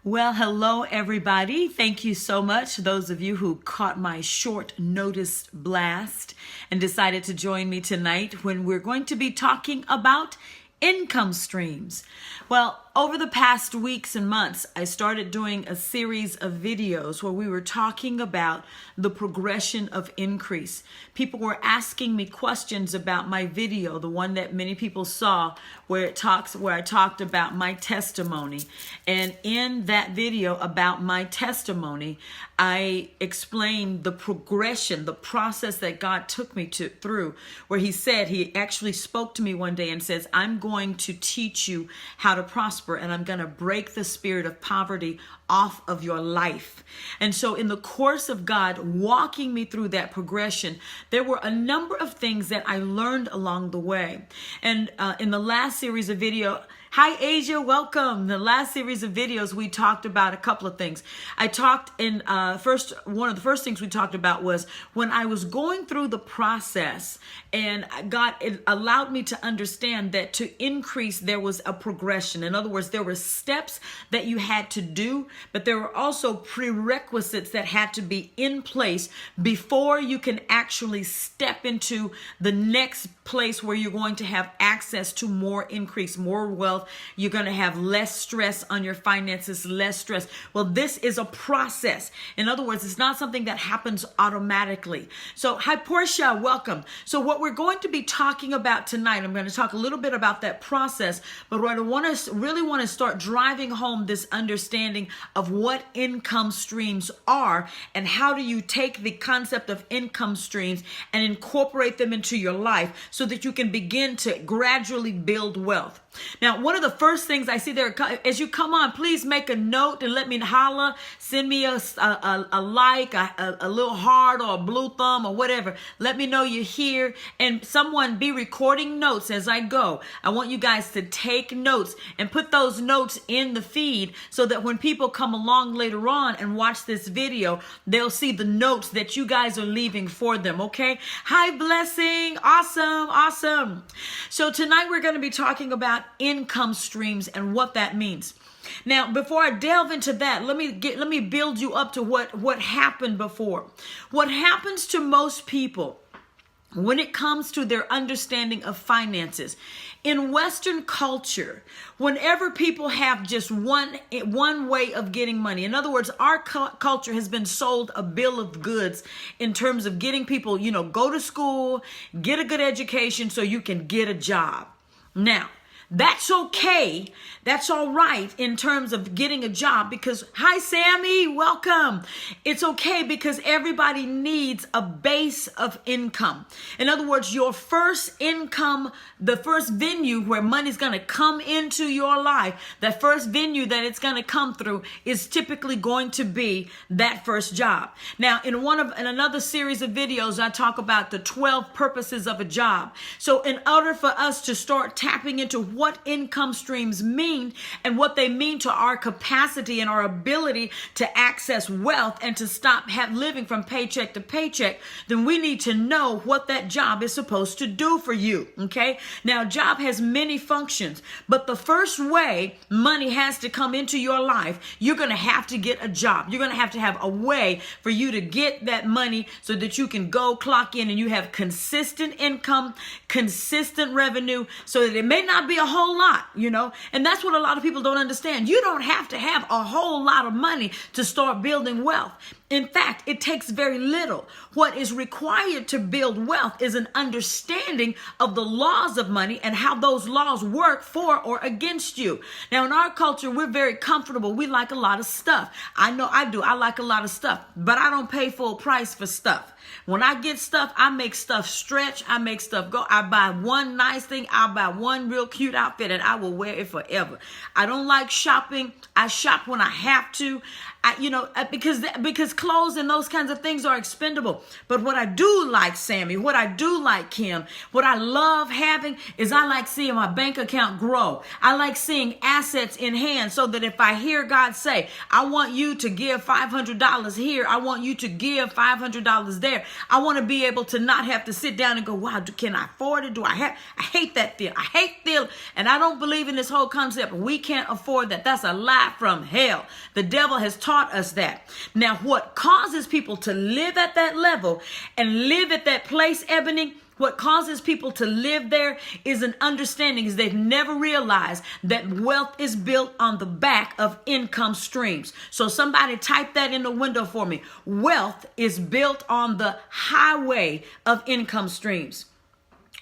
Well, hello, everybody. Thank you so much. Those of you who caught my short notice blast and decided to join me tonight when we're going to be talking about income streams. Well, over the past weeks and months, I started doing a series of videos where we were talking about the progression of increase. People were asking me questions about my video, the one that many people saw where I talked about my testimony. And in that video about my testimony, I explained the progression, the process that God took me through, where he actually spoke to me one day and says, I'm going to teach you how to prosper, and I'm going to break the spirit of poverty off of your life. And so in the course of God walking me through that progression, there were a number of things that I learned along the way. And in the last series of video, hi Asia, welcome. The last series of videos, we talked about a couple of things. I talked one of the first things we talked about was when I was going through the process, and it allowed me to understand that to increase, there was a progression. In other words, there were steps that you had to do, but there were also prerequisites that had to be in place before you can actually step into the next place where you're going to have access to more increase, more wealth. You're going to have less stress on your finances, less stress. Well, this is a process. In other words, it's not something that happens automatically. So, hi, Portia, welcome. So what we're going to be talking about tonight, I'm going to talk a little bit about that process, but what I really want to start driving home this understanding of what income streams are and how do you take the concept of income streams and incorporate them into your life so that you can begin to gradually build wealth. Now, one of the first things I see there, as you come on, please make a note and let me holla. Send me a like, a little heart or a blue thumb or whatever. Let me know you're here. And someone be recording notes as I go. I want you guys to take notes and put those notes in the feed so that when people come along later on and watch this video, they'll see the notes that you guys are leaving for them, okay? Hi, Blessing. Awesome. So tonight we're going to be talking about income streams and what that means. Now, before I delve into that, let me build you up to what happened before. What happens to most people when it comes to their understanding of finances in Western culture, whenever people have just one way of getting money, in other words, our culture has been sold a bill of goods in terms of getting people, go to school, get a good education so you can get a job. Now, that's okay. That's all right in terms of getting a job because, hi, Sammy, welcome. It's okay because everybody needs a base of income. In other words, your first income, the first venue where money's going to come into your life, the first venue that it's going to come through is typically going to be that first job. Now, in another series of videos, I talk about the 12 purposes of a job. So in order for us to start tapping into what income streams mean and what they mean to our capacity and our ability to access wealth and to stop living from paycheck to paycheck, then we need to know what that job is supposed to do for you, okay? Now, job has many functions, but the first way money has to come into your life, you're going to have to get a job. You're going to have a way for you to get that money so that you can go clock in and you have consistent income, consistent revenue, so that it may not be a whole lot, and that's what a lot of people don't understand. You don't have to have a whole lot of money to start building wealth. In fact, it takes very little. What is required to build wealth is an understanding of the laws of money and how those laws work for or against you. Now, in our culture, we're very comfortable. We like a lot of stuff. I know I do. I like a lot of stuff, but I don't pay full price for stuff. When I get stuff, I make stuff stretch. I make stuff go. I buy one nice thing. I'll buy one real cute outfit and I will wear it forever. I don't like shopping. I shop when I have to. Because clothes and those kinds of things are expendable. But what I do like, Sammy, what I do like, Kim, what I love having is I like seeing my bank account grow. I like seeing assets in hand so that if I hear God say, I want you to give $500 here, I want you to give $500 there, I want to be able to not have to sit down and go, wow, can I afford it? I hate that feeling. I hate feeling. And I don't believe in this whole concept. We can't afford that. That's a lie from hell. The devil has taught us that. Now, what causes people to live at that level and live at that place, Ebony, what causes people to live there is an understanding is they've never realized that wealth is built on the back of income streams. So somebody type that in the window for me. Wealth is built on the highway of income streams.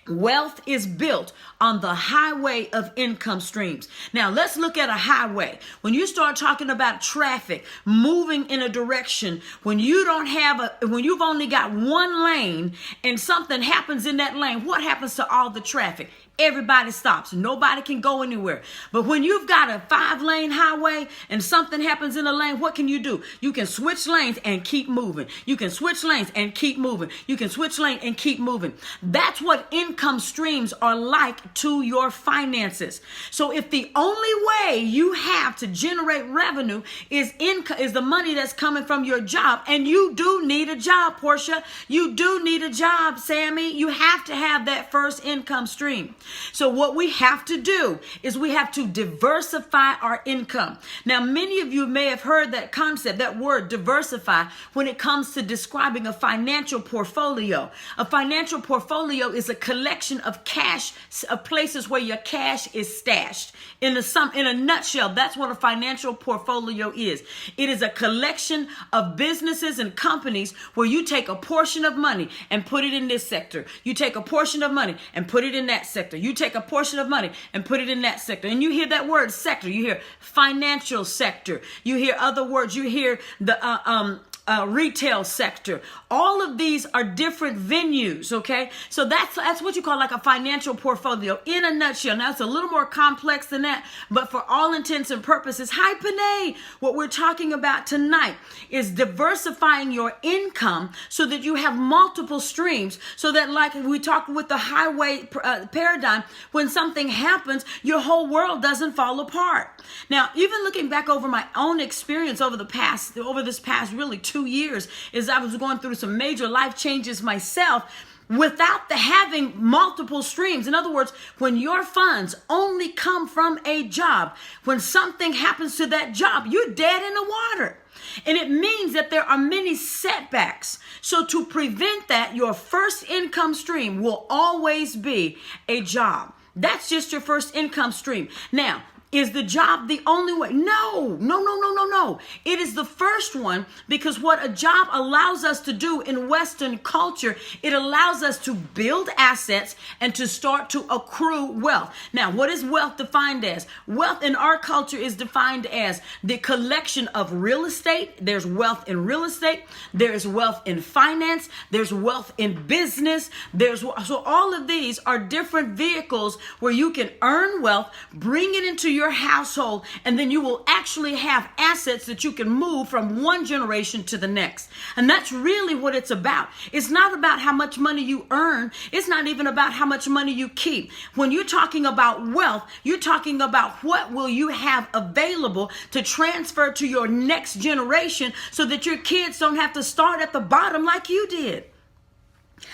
Wealth is built on the highway of income streams. Now, let's look at a highway. When you start talking about traffic moving in a direction, when you've only got one lane and something happens in that lane, what happens to all the traffic? Everybody stops. Nobody can go anywhere. But when you've got a 5-lane highway and something happens in a lane, what can you do? You can switch lanes and keep moving. You can switch lanes and keep moving. You can switch lane and keep moving. That's what income streams are like to your finances. So if the only way you have to generate revenue is the money that's coming from your job, and you do need a job, Portia. You do need a job, Sammy. You have to have that first income stream. So what we have to do is we have to diversify our income. Now, many of you may have heard that concept, that word diversify, when it comes to describing a financial portfolio. A financial portfolio is a collection of cash, of places where your cash is stashed. In a nutshell, that's what a financial portfolio is. It is a collection of businesses and companies where you take a portion of money and put it in this sector. You take a portion of money and put it in that sector. You take a portion of money and put it in that sector. And you hear that word sector. You hear financial sector. You hear other words. You hear the retail sector. All of these are different venues, okay? So that's what you call like a financial portfolio in a nutshell. Now, it's a little more complex than that, but for all intents and purposes, hi, Panay, what we're talking about tonight is diversifying your income so that you have multiple streams, so that like we talked with the highway paradigm, when something happens, your whole world doesn't fall apart. Now, even looking back over my own experience over this past really 2 years, as I was going through some major life changes myself, without having multiple streams. In other words, when your funds only come from a job, when something happens to that job, you're dead in the water. And it means that there are many setbacks. So to prevent that, your first income stream will always be a job. That's just your first income stream. Now, is the job the only way? No. It is the first one, because what a job allows us to do in Western culture, it allows us to build assets and to start to accrue wealth. Now, what is wealth defined as? Wealth in our culture is defined as the collection of real estate. There's wealth in real estate. There's wealth in finance. There's wealth in business. So all of these are different vehicles where you can earn wealth, bring it into your household, and then you will actually have assets that you can move from one generation to the next. And that's really what it's about. It's not about how much money you earn. It's not even about how much money you keep. When you're talking about wealth, you're talking about what will you have available to transfer to your next generation so that your kids don't have to start at the bottom like you did.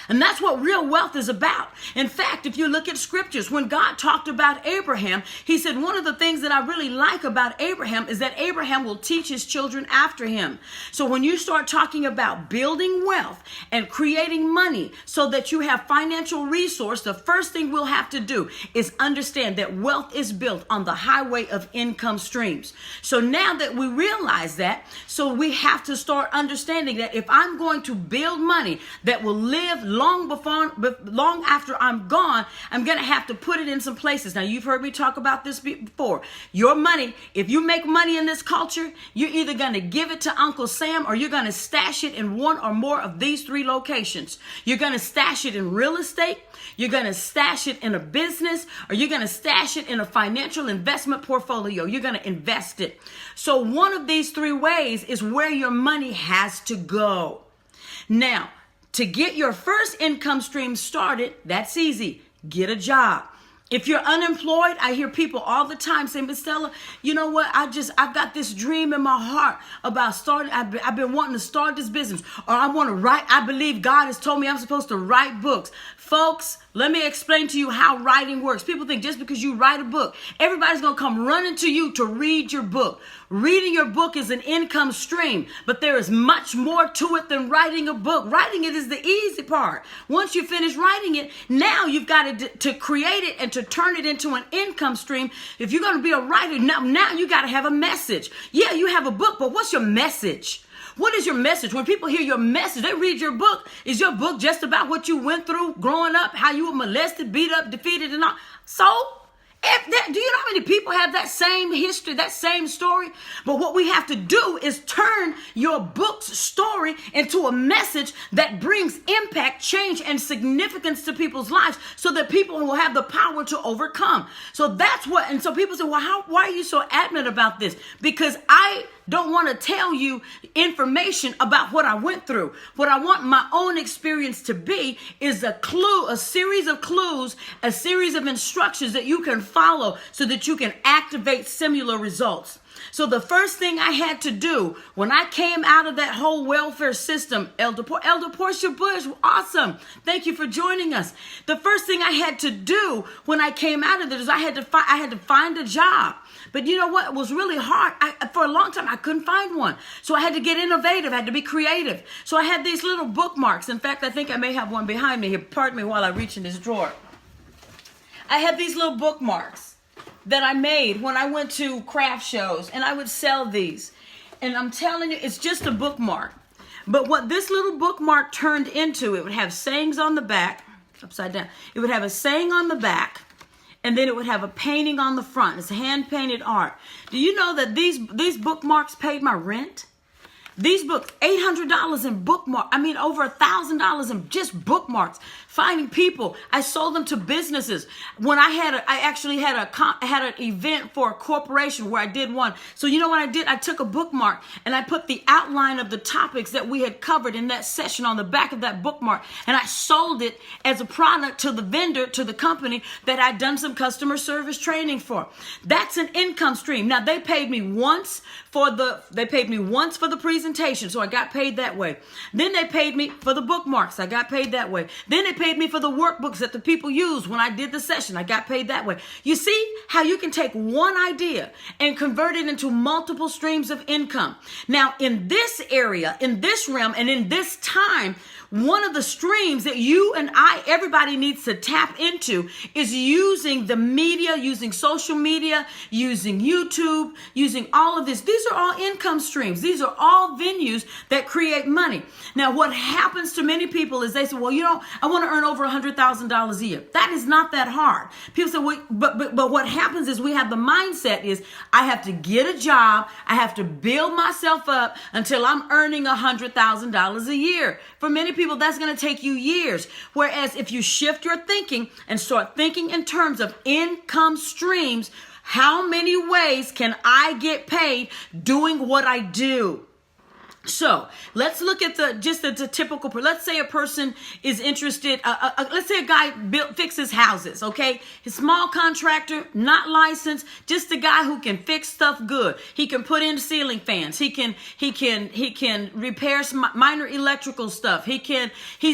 And that's what real wealth is about. In fact, if you look at scriptures, when God talked about Abraham, he said, one of the things that I really like about Abraham is that Abraham will teach his children after him. So when you start talking about building wealth and creating money so that you have financial resource, the first thing we'll have to do is understand that wealth is built on the highway of income streams. So now that we realize that, so we have to start understanding that if I'm going to build money that will live live long after I'm gone, I'm going to have to put it in some places. Now, you've heard me talk about this before. Your money, if you make money in this culture, you're either going to give it to Uncle Sam or you're going to stash it in one or more of these 3 locations. You're going to stash it in real estate, you're going to stash it in a business, or you're going to stash it in a financial investment portfolio. You're going to invest it. So one of these 3 ways is where your money has to go. Now, to get your first income stream started, that's easy. Get a job. If you're unemployed, I hear people all the time say, Miss Stella, you know what? I've got this dream in my heart about starting. I've been wanting to start this business, or I want to write. I believe God has told me I'm supposed to write books. Folks, let me explain to you how writing works. People think just because you write a book, everybody's going to come running to you to read your book. Reading your book is an income stream, but there is much more to it than writing a book. Writing it is the easy part. Once you finish writing it, now you've got to create it and to turn it into an income stream. If you're going to be a writer, now you got to have a message. Yeah, you have a book, but what's your message? What is your message? When people hear your message, they read your book. Is your book just about what you went through growing up, how you were molested, beat up, defeated, and all? So, do you know how many people have that same history, that same story? But what we have to do is turn your book's story into a message that brings impact, change, and significance to people's lives so that people will have the power to overcome. So that's what, and so people say, well, why are you so adamant about this? Because I don't want to tell you information about what I went through. What I want my own experience to be is a clue, a series of clues, a series of instructions that you can follow so that you can activate similar results. So the first thing I had to do when I came out of that whole welfare system, Elder Portia Bush, awesome. Thank you for joining us. The first thing I had to do when I came out of it is I had to find a job. But you know what? It was really hard. For a long time, I couldn't find one. So I had to get innovative. I had to be creative. So I had these little bookmarks. In fact, I think I may have one behind me here. Pardon me while I reach in this drawer. I had these little bookmarks that I made when I went to craft shows, and I would sell these. And I'm telling you, it's just a bookmark. But what this little bookmark turned into, it would have sayings on the back, upside down. It would have a saying on the back, and then it would have a painting on the front. It's hand-painted art. Do you know that these bookmarks paid my rent? These books, $800 in bookmarks. I mean, over $1,000 in just bookmarks. Finding people. I sold them to businesses. When I actually had an event for a corporation where I did one. So you know what I did? I took a bookmark and I put the outline of the topics that we had covered in that session on the back of that bookmark, and I sold it as a product to the vendor, to the company that I'd done some customer service training for. That's an income stream. Now they paid me once for the presentation, so I got paid that way. Then they paid me for the bookmarks. I got paid that way. Then they paid me for the workbooks that the people used when I did the session. I got paid that way. You see how you can take one idea and convert it into multiple streams of income. Now, in this area, in this realm, and in this time, one of the streams that you and everybody needs to tap into is using the media, using social media, using YouTube, using all of this. These are all income streams. These are all venues that create money. Now, what happens to many people is they say, well, I want to earn over $100,000 a year. That is not that hard. People say, well, but what happens is we have the mindset is I have to get a job. I have to build myself up until I'm earning $100,000 a year. For many people, that's going to take you years. Whereas if you shift your thinking and start thinking in terms of income streams, how many ways can I get paid doing what I do? So let's look at the typical. Let's say a person is interested. Let's say a guy fixes houses. Okay, he's a small contractor, not licensed, just a guy who can fix stuff good. He can put in ceiling fans. He can repair some minor electrical stuff. He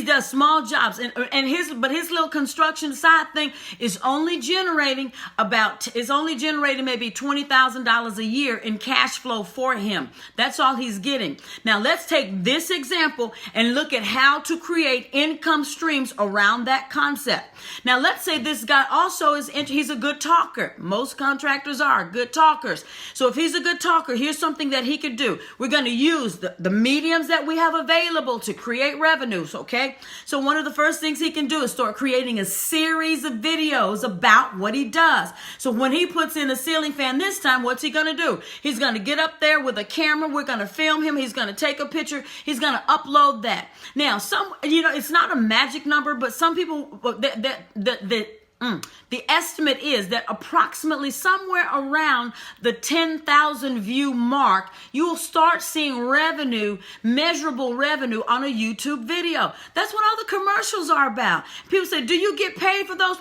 does small jobs, and his little construction side thing is only generating maybe $20,000 a year in cash flow for him. That's all he's getting. Now let's take this example and look at how to create income streams around that concept. Now let's say this guy also he's a good talker. Most contractors are good talkers. So if he's a good talker, here's something that he could do. We're going to use the mediums that we have available to create revenues, okay? So one of the first things he can do is start creating a series of videos about what he does. So when he puts in a ceiling fan this time, what's he going to do? He's going to get up there with a camera. We're going to film him. He's going to take a picture. He's going to upload that. Now, it's not a magic number, but some people, the estimate is that approximately somewhere around the 10,000 view mark, you will start seeing revenue, measurable revenue on a YouTube video. That's what all the commercials are about. People say, do you get paid for those?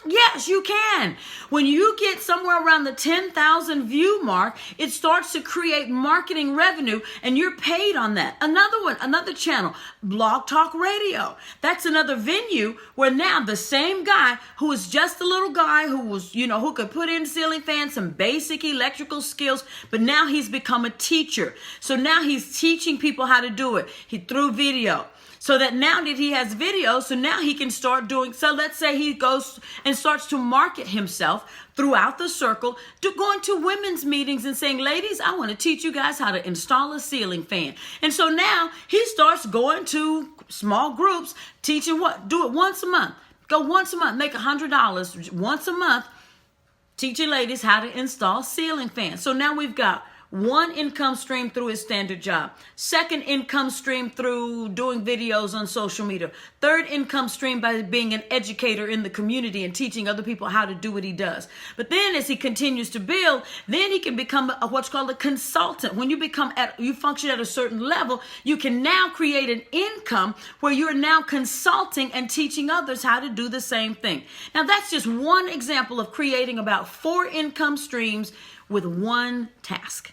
Yes, you can. When you get somewhere around the 10,000 view mark, it starts to create marketing revenue and you're paid on that. Another channel, Blog Talk Radio. That's another venue where now the same guy who is just a little guy who could put in ceiling fans, some basic electrical skills, but now he's become a teacher. So now he's teaching people how to do it. Through video. So that now that he has video, so now he can start doing, so let's say he goes and starts to market himself throughout the circle, going to women's meetings and saying, ladies, I want to teach you guys how to install a ceiling fan. And so now he starts going to small groups, teaching do it once a month. Go once a month, make $100 once a month, teaching ladies how to install ceiling fans. So now we've got one income stream through his standard job. Second income stream through doing videos on social media. Third income stream by being an educator in the community and teaching other people how to do what he does. But then as he continues to build, then he can become what's called a consultant. When you function at a certain level, you can now create an income where you're now consulting and teaching others how to do the same thing. Now that's just one example of creating about 4 income streams with one task.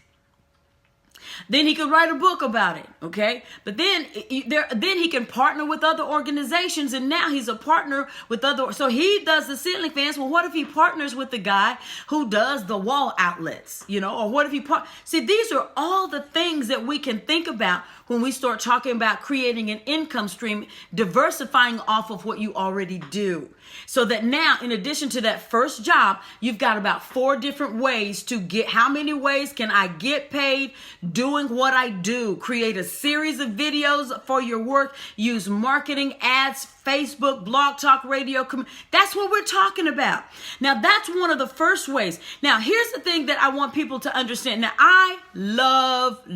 Then he could write a book about it, okay? But then he can partner with other organizations, and now he's a partner with other. So he does the ceiling fans. Well, what if he partners with the guy who does the wall outlets, or what if he See, these are all the things that we can think about when we start talking about creating an income stream, diversifying off of what you already do. So that now, in addition to that first job, you've got about 4 different ways to get. How many ways can I get paid doing what I do? Create a series of videos for your work. Use marketing, ads, Facebook, Blog Talk Radio. That's what we're talking about. Now, that's one of the first ways. Now, here's the thing that I want people to understand. Now, I loved.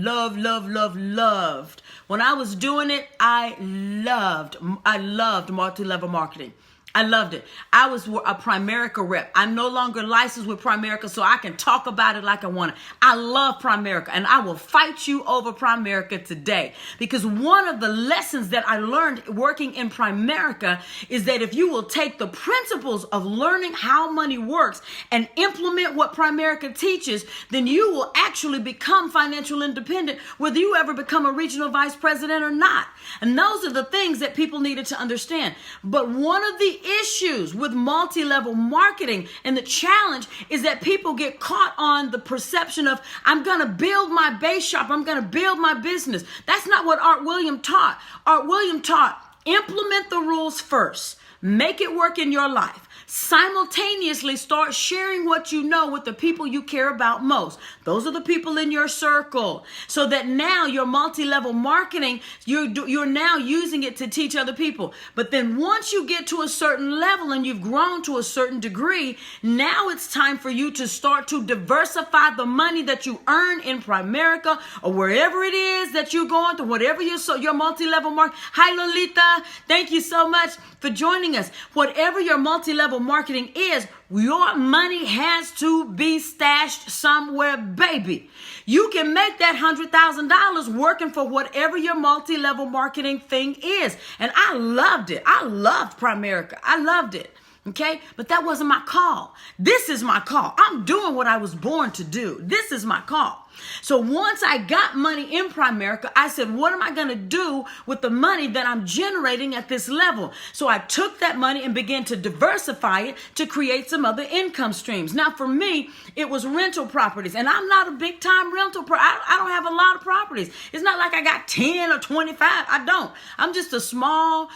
When I was doing it, I loved multi-level marketing. I loved it. I was a Primerica rep. I'm no longer licensed with Primerica, so I can talk about it like I want to. I love Primerica, and I will fight you over Primerica today. Because one of the lessons that I learned working in Primerica is that if you will take the principles of learning how money works and implement what Primerica teaches, then you will actually become financial independent, whether you ever become a regional vice president or not. And those are the things that people needed to understand. But one of the issues with multi-level marketing and the challenge is that people get caught on the perception of, I'm going to build my base shop, I'm going to build my business. That's not what Art William taught. Art William taught, implement the rules first, make it work in your life. Simultaneously start sharing what you know with the people you care about most. Those are the people in your circle. So that now your multi-level marketing, you're now using it to teach other people. But then once you get to a certain level and you've grown to a certain degree, now it's time for you to start to diversify the money that you earn in Primerica or wherever it is that you're going to, whatever your multi-level market. Hi, Lolita. Thank you so much for joining us. Whatever your multi-level marketing is, your money has to be stashed somewhere, baby. You can make that $100,000 working for whatever your multi-level marketing thing is. And I loved it. I loved Primerica. I loved it. Okay, but that wasn't my call. This is my call. I'm doing what I was born to do. This is my call. So once I got money in Primerica, I said, what am I going to do with the money that I'm generating at this level? So I took that money and began to diversify it to create some other income streams. Now, for me, it was rental properties, and I'm not a big time rental. I don't have a lot of properties. It's not like I got 10 or 25. I don't. I'm just a small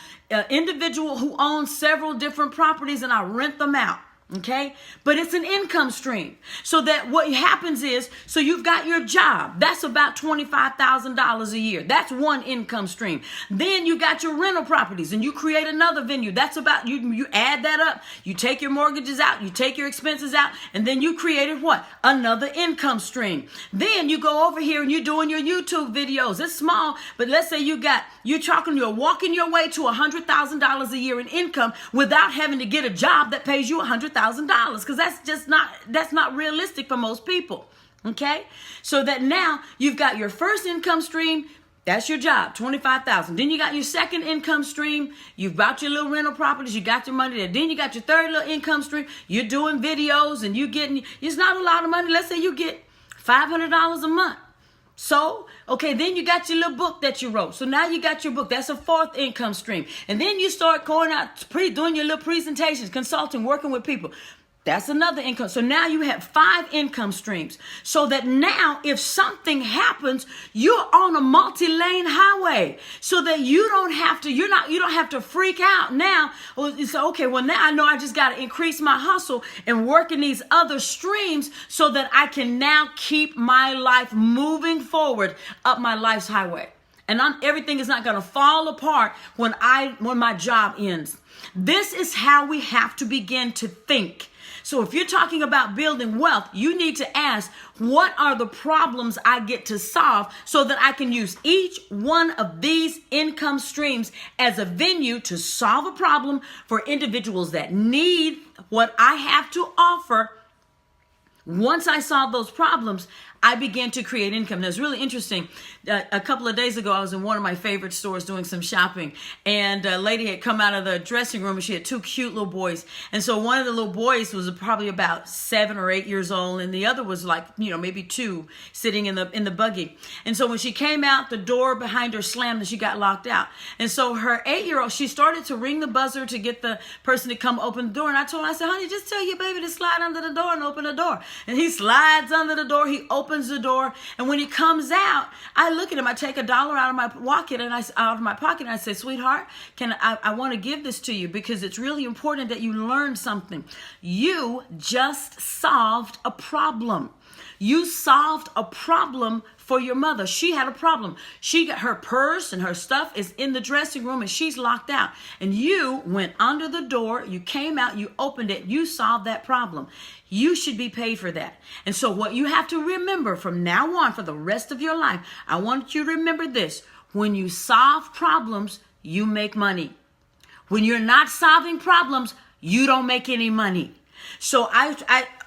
individual who owns several different properties, and I rent them out. Okay, but it's an income stream. So that what happens is, so you've got your job. That's about $25,000 a year. That's one income stream. Then you got your rental properties and you create another venue. That's about, you add that up. You take your mortgages out, you take your expenses out, and then you created what? Another income stream. Then you go over here and you're doing your YouTube videos. It's small, but let's say you're walking your way to $100,000 a year in income without having to get a job that pays you $100,000, because that's not realistic for most people. Okay, so that now you've got your first income stream. That's your job, $25,000. Then you got your second income stream. You've bought your little rental properties. You got your money there. Then you got your third little income stream. You're doing videos and it's not a lot of money. Let's say you get $500 a month. So, okay, then you got your little book that you wrote. So now you got your book. That's a fourth income stream. And then you start going out, doing your little presentations, consulting, working with people. That's another income. So now you have 5 income streams. So that now if something happens, you're on a multi-lane highway. So that you don't have to freak out. Now, it's okay, well now I know I just got to increase my hustle and work in these other streams so that I can now keep my life moving forward up my life's highway. And everything is not going to fall apart when my job ends. This is how we have to begin to think. So if you're talking about building wealth, you need to ask, what are the problems I get to solve so that I can use each one of these income streams as a venue to solve a problem for individuals that need what I have to offer. Once I solve those problems, I began to create income. Now, it's really interesting. A couple of days ago, I was in one of my favorite stores doing some shopping, and a lady had come out of the dressing room, and she had 2 cute little boys. And so one of the little boys was probably about 7 or 8 years old, and the other was like, maybe 2, sitting in the buggy. And so when she came out, the door behind her slammed, and she got locked out. And so her 8-year-old, she started to ring the buzzer to get the person to come open the door. And I told her, I said, honey, just tell your baby to slide under the door and open the door. And he slides under the door. He opens the door, and when he comes out, I look at him. I take $1 out of my pocket, and I say, sweetheart, I want to give this to you because it's really important that you learn something. You just solved a problem. You solved a problem for your mother. She had a problem. She got her purse and her stuff is in the dressing room and she's locked out. And you went under the door, you came out, you opened it, you solved that problem. You should be paid for that. And so what you have to remember from now on for the rest of your life, I want you to remember this. When you solve problems, you make money. When you're not solving problems, you don't make any money. So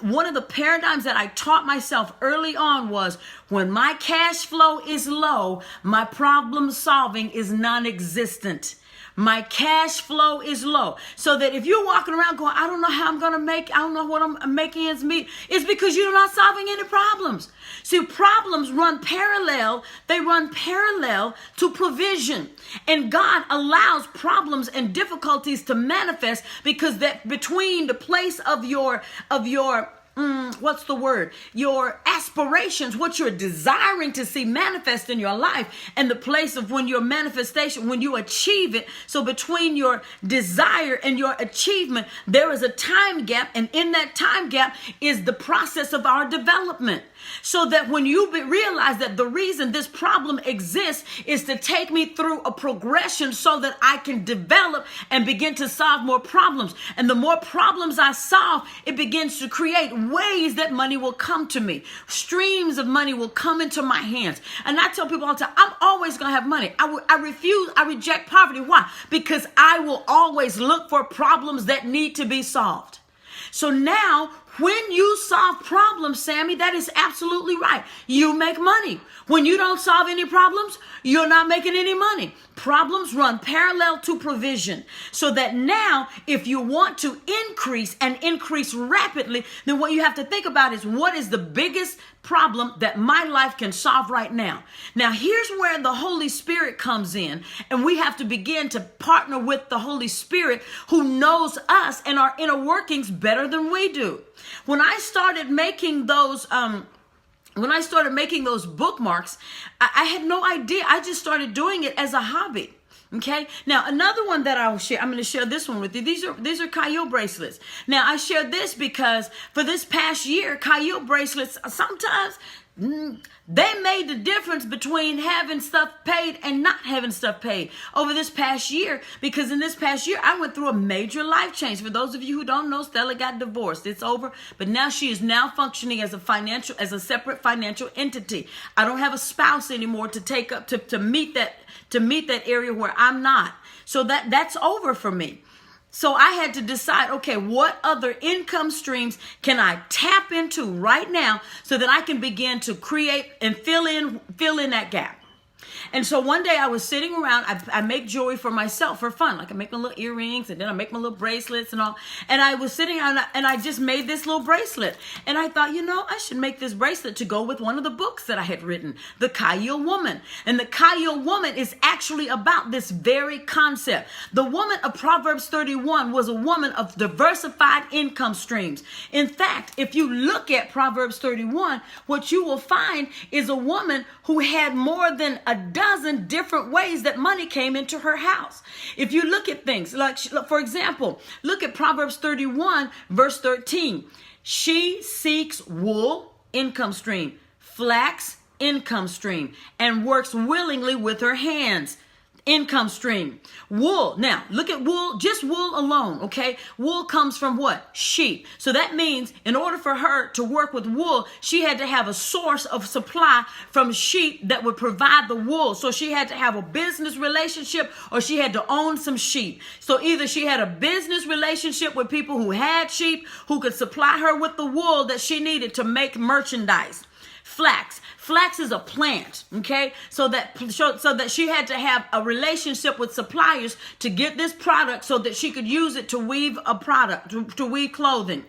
one of the paradigms that I taught myself early on was when my cash flow is low, my problem solving is non-existent. My cash flow is low. So that if you're walking around going, I don't know how I'm going to I don't know what I'm making ends meet, it's because you're not solving any problems. See, problems run parallel. They run parallel to provision. And God allows problems and difficulties to manifest because that between the place of your your aspirations, what you're desiring to see manifest in your life, and the place of when your manifestation, when you achieve it. So between your desire and your achievement, there is a time gap, and in that time gap is the process of our development. So that when you realize that the reason this problem exists is to take me through a progression so that I can develop and begin to solve more problems. And the more problems I solve, it begins to create ways that money will come to me. Streams of money will come into my hands. And I tell people all the time, I'm always going to have money. I reject poverty. Why? Because I will always look for problems that need to be solved. So now When you solve problems, Sammy, that is absolutely right. You make money. When you don't solve any problems, you're not making any money. Problems run parallel to provision. So that now, if you want to increase and increase rapidly, then what you have to think about is, what is the biggest problem that my life can solve right now? Now, here's where the Holy Spirit comes in, and we have to begin to partner with the Holy Spirit, who knows us and our inner workings better than we do. When I started making those bookmarks, I had no idea. I just started doing it as a hobby. Okay. Now, another one that I'll share, I'm going to share this one with you. These are Caillou bracelets. Now, I share this because for this past year, Caillou bracelets, sometimes they made the difference between having stuff paid and not having stuff paid over this past year. Because in this past year, I went through a major life change. For those of you who don't know, Stella got divorced. It's over. But now she is now functioning as a separate financial entity. I don't have a spouse anymore to take up to meet that area where I'm not. So that's over for me. So I had to decide, okay, what other income streams can I tap into right now so that I can begin to create and fill in that gap? And so one day I was sitting around, I make jewelry for myself for fun. Like I make my little earrings, and then I make my little bracelets and all. And I was sitting and I just made this little bracelet. And I thought, I should make this bracelet to go with one of the books that I had written, The Caillou Woman. And The Caillou Woman is actually about this very concept. The woman of Proverbs 31 was a woman of diversified income streams. In fact, if you look at Proverbs 31, what you will find is a woman who had more than a dozen different ways that money came into her house. If you look at things like, for example, look at Proverbs 31, verse 13. She seeks wool, income stream, flax, income stream, and works willingly with her hands. Income stream. Wool. Now, look at wool, just wool alone, okay? Wool comes from what? Sheep. So that means in order for her to work with wool, she had to have a source of supply from sheep that would provide the wool. So she had to have a business relationship, or she had to own some sheep. So either she had a business relationship with people who had sheep who could supply her with the wool that she needed to make merchandise. Flax. Flax is a plant, okay? So that she had to have a relationship with suppliers to get this product so that she could use it to weave a product, to weave clothing.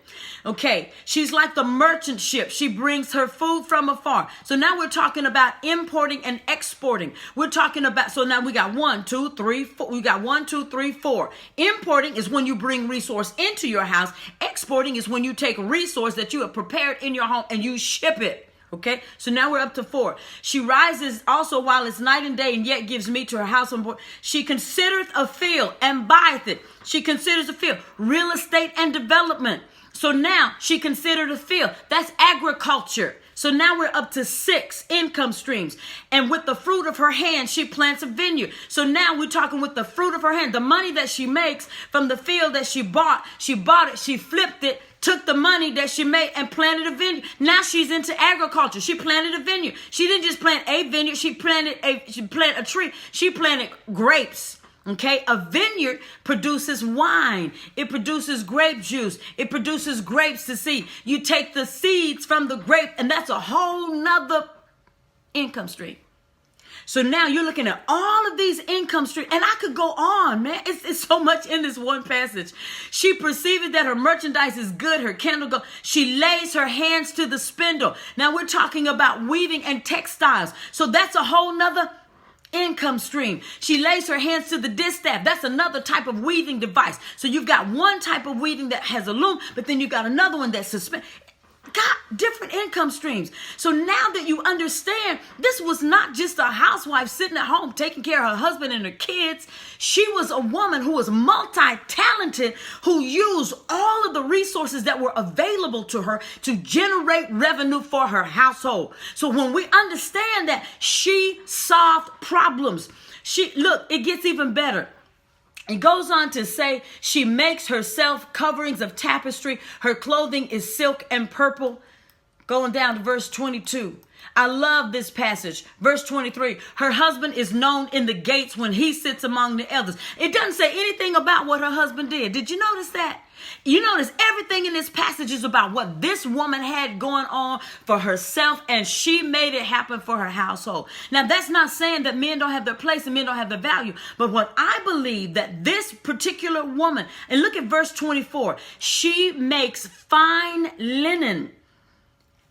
Okay, she's like the merchant ship. She brings her food from afar. So now we're talking about importing and exporting. We're talking about, so now we got 1, 2, 3, 4. We got 1, 2, 3, 4. Importing is when you bring resource into your house. Exporting is when you take resource that you have prepared in your home and you ship it. Okay, so now we're up to 4. She rises also while it's night and day, and yet gives meat to her house and board. She considereth a field and buyeth it. She considers a field, real estate and development. So now she considered a field. That's agriculture. So now we're up to 6 income streams. And with the fruit of her hand, she plants a vineyard. So now we're talking with the fruit of her hand, the money that she makes from the field that she bought it, she flipped it, took the money that she made and planted a vineyard. Now she's into agriculture. She planted a vineyard. She didn't just plant a vineyard. She planted a tree. She planted grapes. Okay, a vineyard produces wine. It produces grape juice. It produces grapes to seed. You take the seeds from the grape, and that's a whole nother income stream. So now you're looking at all of these income streams, and I could go on, man. It's so much in this one passage. She perceived that her merchandise is good, her candle gold. She lays her hands to the spindle. Now we're talking about weaving and textiles. So that's a whole nother income stream. She lays her hands to the distaff. That's another type of weaving device. So you've got one type of weaving that has a loom, but then you've got another one that's suspended. Got different income streams. So now that you understand, this was not just a housewife sitting at home taking care of her husband and her kids. She was a woman who was multi-talented, who used all of the resources that were available to her to generate revenue for her household. So when we understand that, she solved problems. It gets even better. It goes on to say she makes herself coverings of tapestry. Her clothing is silk and purple. Going down to verse 22. I love this passage. Verse 23. Her husband is known in the gates when he sits among the elders. It doesn't say anything about what her husband did. Did you notice that? You notice everything in this passage is about what this woman had going on for herself, and she made it happen for her household. Now, that's not saying that men don't have their place and men don't have their value, but what I believe that this particular woman, and look at verse 24, she makes fine linen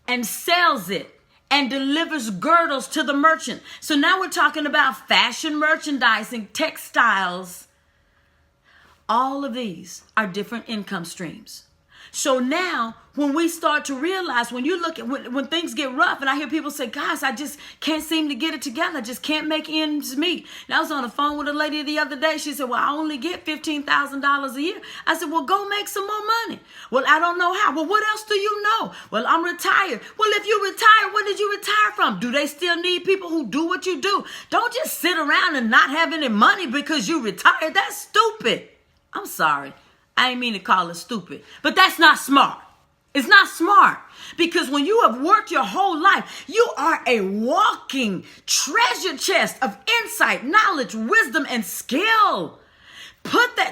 and sells it and delivers girdles to the merchant. So now we're talking about fashion merchandising, textiles. All of these are different income streams. So now when we start to realize, when you look at when things get rough, and I hear people say, guys, I just can't seem to get it together. I just can't make ends meet. And I was on the phone with a lady the other day. She said, well, I only get $15,000 a year. I said, well, go make some more money. Well, I don't know how. Well, what else do you know? Well, I'm retired. Well, if you retire, what did you retire from? Do they still need people who do what you do? Don't just sit around and not have any money because you retired. That's stupid. I'm sorry. I didn't mean to call it stupid, but that's not smart. It's not smart, because when you have worked your whole life, you are a walking treasure chest of insight, knowledge, wisdom, and skill.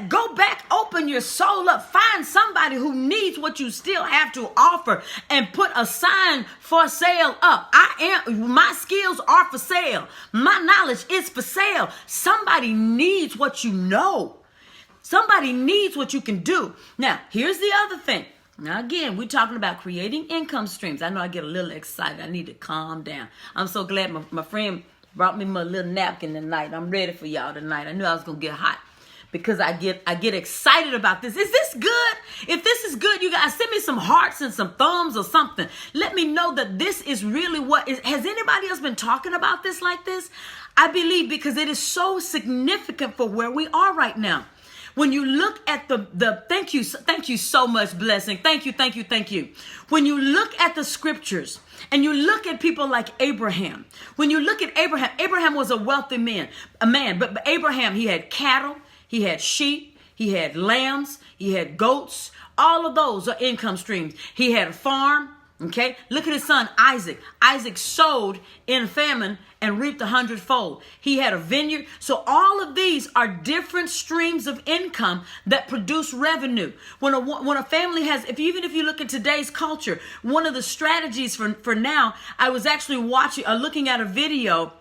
Go back, open your soul up, find somebody who needs what you still have to offer, and put a sign for sale up. My skills are for sale. My knowledge is for sale. Somebody needs what you know. Somebody needs what you can do. Now, here's the other thing. Now, again, we're talking about creating income streams. I know I get a little excited. I need to calm down. I'm so glad my friend brought me my little napkin tonight. I'm ready for y'all tonight. I knew I was going to get hot because I get excited about this. Is this good? If this is good, you guys, send me some hearts and some thumbs or something. Let me know that this is really what is. Has anybody else been talking about this like this? I believe, because it is so significant for where we are right now. When you look at thank you so much, Blessing. Thank you. When you look at the scriptures and you look at people like Abraham, when you look at Abraham was a wealthy man, but Abraham, he had cattle, he had sheep, he had lambs, he had goats. All of those are income streams. He had a farm. Okay, look at his son, Isaac. Isaac sowed in famine and reaped 100-fold. He had a vineyard. So all of these are different streams of income that produce revenue. When a family has, even if you look at today's culture, one of the strategies for now, I was actually looking at a video.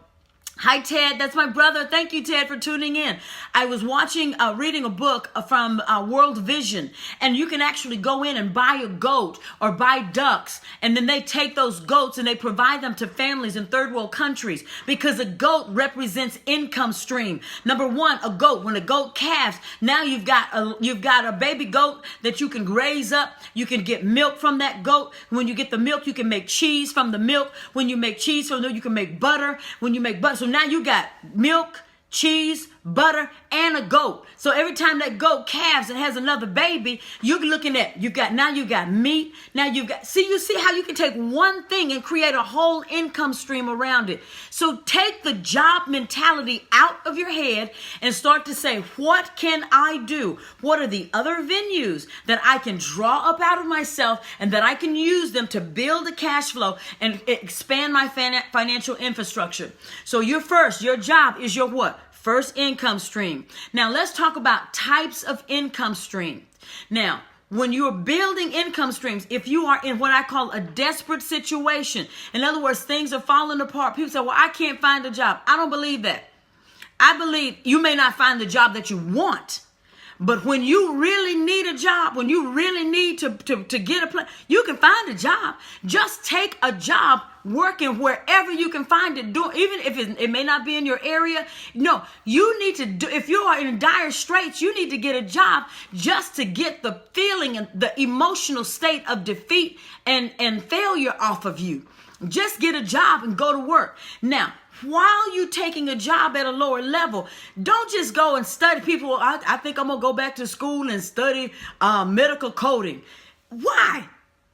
Hi, Ted. That's my brother. Thank you, Ted, for tuning in. I was reading a book from World Vision, and you can actually go in and buy a goat or buy ducks, and then they take those goats and they provide them to families in third world countries, because a goat represents income stream. Number one, a goat. When a goat calves, now you've got a baby goat that you can raise up. You can get milk from that goat. When you get the milk, you can make cheese from the milk. When you make cheese from the milk, you can make butter. When you make butter, so now you got milk, cheese, butter, and a goat. So every time that goat calves and has another baby, you're looking at, you got meat. Now you see how you can take one thing and create a whole income stream around it. So take the job mentality out of your head and start to say, what can I do? What are the other venues that I can draw up out of myself and that I can use them to build a cash flow and expand my financial infrastructure? So your job is your what? First income stream. Now let's talk about types of income stream. Now, when you're building income streams, if you are in what I call a desperate situation, in other words, things are falling apart. People say, well, I can't find a job. I don't believe that. I believe you may not find the job that you want, but when you really need a job, when you really need to get a place, you can find a job. Just take a job working wherever you can find it, even if it may not be in your area. No, you need to do, if you are in dire straits, you need to get a job just to get the feeling and the emotional state of defeat and failure off of you. Just get a job and go to work. Now, while you're taking a job at a lower level, don't just go and study. People, I think I'm going to go back to school and study medical coding. Why?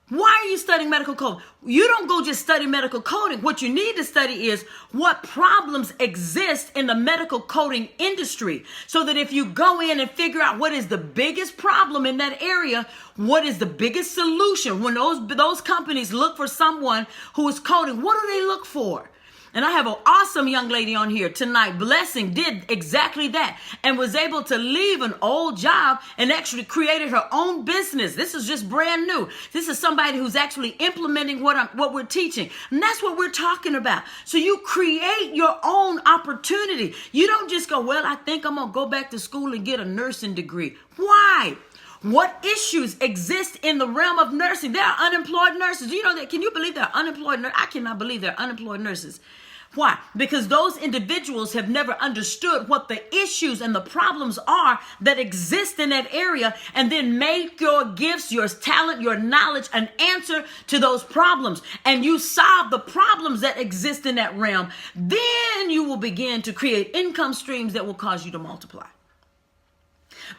Why are you studying medical coding? You don't go just study medical coding. What you need to study is what problems exist in the medical coding industry, so that if you go in and figure out what is the biggest problem in that area, what is the biggest solution, when those companies look for someone who is coding, what do they look for? And I have an awesome young lady on here tonight. Blessing did exactly that and was able to leave an old job and actually created her own business. This is just brand new. This is somebody who's actually implementing what we're teaching. And that's what we're talking about. So you create your own opportunity. You don't just go, well, I think I'm going to go back to school and get a nursing degree. Why? What issues exist in the realm of nursing? There are unemployed nurses. You know that? Can you believe there are unemployed nurses? I cannot believe there are unemployed nurses. Why? Because those individuals have never understood what the issues and the problems are that exist in that area, and then make your gifts, your talent, your knowledge an answer to those problems. And you solve the problems that exist in that realm. Then you will begin to create income streams that will cause you to multiply.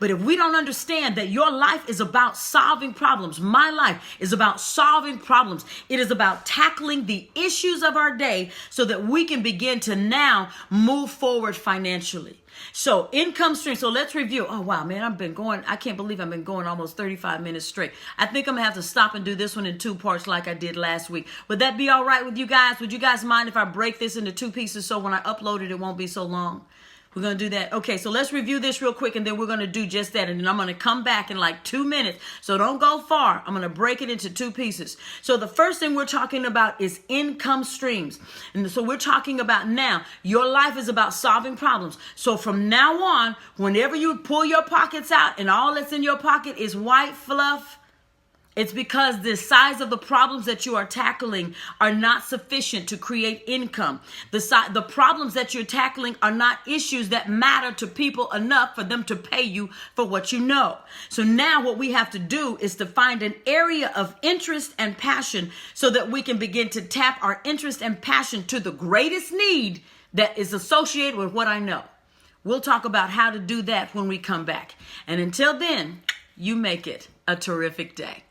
But if we don't understand that your life is about solving problems, my life is about solving problems. It is about tackling the issues of our day so that we can begin to now move forward financially. So income stream. So let's review. Oh, wow, man, I can't believe I've been going almost 35 minutes straight. I think I'm going to have to stop and do this one in 2 parts like I did last week. Would that be all right with you guys? Would you guys mind if I break this into 2 pieces so when I upload it, it won't be so long? We're going to do that. Okay, so let's review this real quick, and then we're going to do just that. And then I'm going to come back in like 2 minutes. So don't go far. I'm going to break it into 2 pieces. So the first thing we're talking about is income streams. And so we're talking about now, your life is about solving problems. So from now on, whenever you pull your pockets out and all that's in your pocket is white fluff, it's because the size of the problems that you are tackling are not sufficient to create income. The problems that you're tackling are not issues that matter to people enough for them to pay you for what you know. So now what we have to do is to find an area of interest and passion so that we can begin to tap our interest and passion to the greatest need that is associated with what I know. We'll talk about how to do that when we come back. And until then, you make it a terrific day.